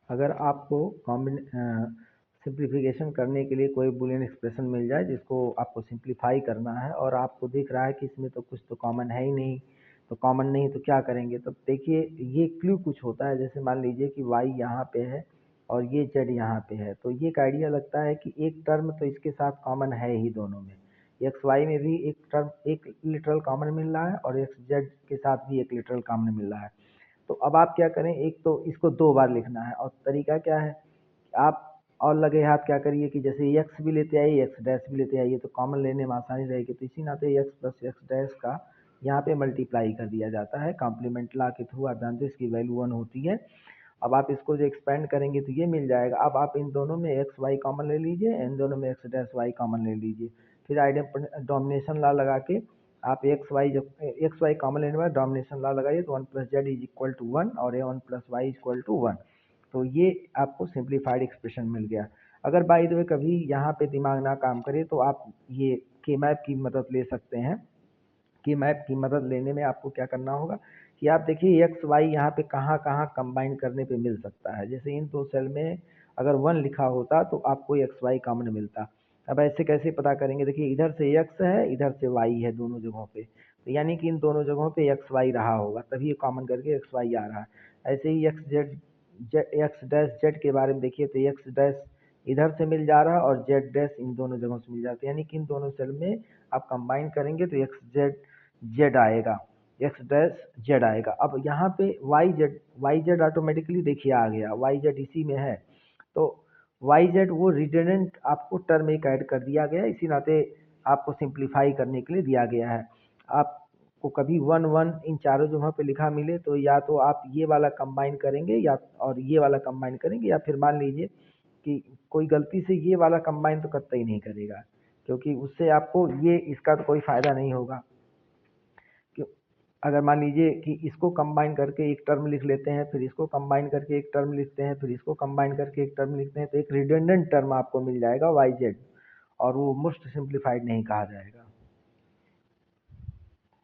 अगर आपको सिंप्लीफिकेशन करने के लिए कोई बूलियन एक्सप्रेशन मिल जाए जिसको आपको सिंप्लीफाई करना है और आपको दिख रहा है कि इसमें तो कुछ तो कॉमन है ही नहीं, तो कॉमन नहीं तो क्या करेंगे? तो देखिए ये क्लू कुछ होता है, जैसे मान लीजिए कि y यहाँ पे है और ये z यहाँ पे है, तो ये एक आइडिया लगता है कि एक टर्म तो इसके साथ कॉमन है ही दोनों में। एक्स वाई में भी एक टर्म एक लिटरल कॉमन मिल रहा है और एक्स जेड के साथ भी एक लिटरल कॉमन मिल रहा है। तो अब आप क्या करें, एक तो इसको 2 बार लिखना है और तरीका क्या है, आप और लगे हाथ क्या करिए कि जैसे एक्स भी लेते आइए एक्स डैश भी लेते आइए, तो कॉमन लेने में आसानी रहेगी। तो इसी नाते एक्स प्लस एक्स डैश का यहाँ पे मल्टीप्लाई कर दिया जाता है कॉम्प्लीमेंट लॉ के थ्रू। आप जानते हैं इसकी वैल्यू 1 होती है। अब आप इसको जो एक्सपेंड करेंगे तो ये मिल जाएगा। अब आप इन दोनों में एक्स वाई कॉमन ले लीजिए, इन दोनों में एक्स डैश वाई कॉमन ले लीजिए। फिर आइडिया डोमिनेशन लॉ लगा के आप एक्स वाई कॉमन लेने के बाद डोमिनेशन लॉ लगाइए तो 1 plus z is equal to 1 और ये 1 प्लस वाई इक्वल टू 1। तो ये आपको सिंप्लीफाइड एक्सप्रेशन मिल गया। अगर बाय द वे कभी यहाँ पे दिमाग ना काम करे तो आप ये के मैप की मदद ले सकते हैं। कि मैप की मदद लेने में आपको क्या करना होगा कि आप देखिए एक्स वाई यहाँ पे कहाँ कहाँ कंबाइन करने पे मिल सकता है। जैसे इन दो सेल में अगर 1 लिखा होता तो आपको एक्स वाई कॉमन मिलता। अब ऐसे कैसे पता करेंगे, देखिए इधर से एक्स है इधर से वाई है दोनों जगहों पे, तो यानी कि इन दोनों जगहों पे एक्स वाई रहा होगा तभी ये कॉमन करके एक्स वाई आ रहा है। ऐसे ही एक्स डैश जेड के बारे में देखिए तो एक्स डैश इधर से मिल जा रहा है और जेड डैश इन दोनों जगहों से मिल जाता है, यानी कि इन दोनों सेल में आप कंबाइन करेंगे तो एक्स जेड जेड आएगा, एक्स डैश जेड आएगा। अब यहाँ पे वाई जेड ऑटोमेटिकली देखिए आ गया, वाई जेड इसी में है। तो वाई जेड वो रिडंडेंट आपको टर्म एक ऐड कर दिया गया, इसी नाते आपको सिंप्लीफाई करने के लिए दिया गया है। आपको कभी 1 1 इन चारों जगहों पे लिखा मिले तो या तो आप ये वाला कंबाइन करेंगे या और ये वाला कंबाइन करेंगे, या फिर मान लीजिए कि कोई गलती से ये वाला कंबाइन तो कतई नहीं करेगा, क्योंकि उससे आपको ये इसका तो कोई फायदा नहीं होगा। अगर मान लीजिए कि इसको कंबाइन करके एक टर्म लिख लेते हैं, फिर इसको कंबाइन करके एक टर्म लिखते हैं, फिर इसको कंबाइन करके एक टर्म लिखते हैं, तो एक रिडंडेंट टर्म आपको मिल जाएगा वाई जेड, और वो मोस्ट सिंप्लीफाइड नहीं कहा जाएगा।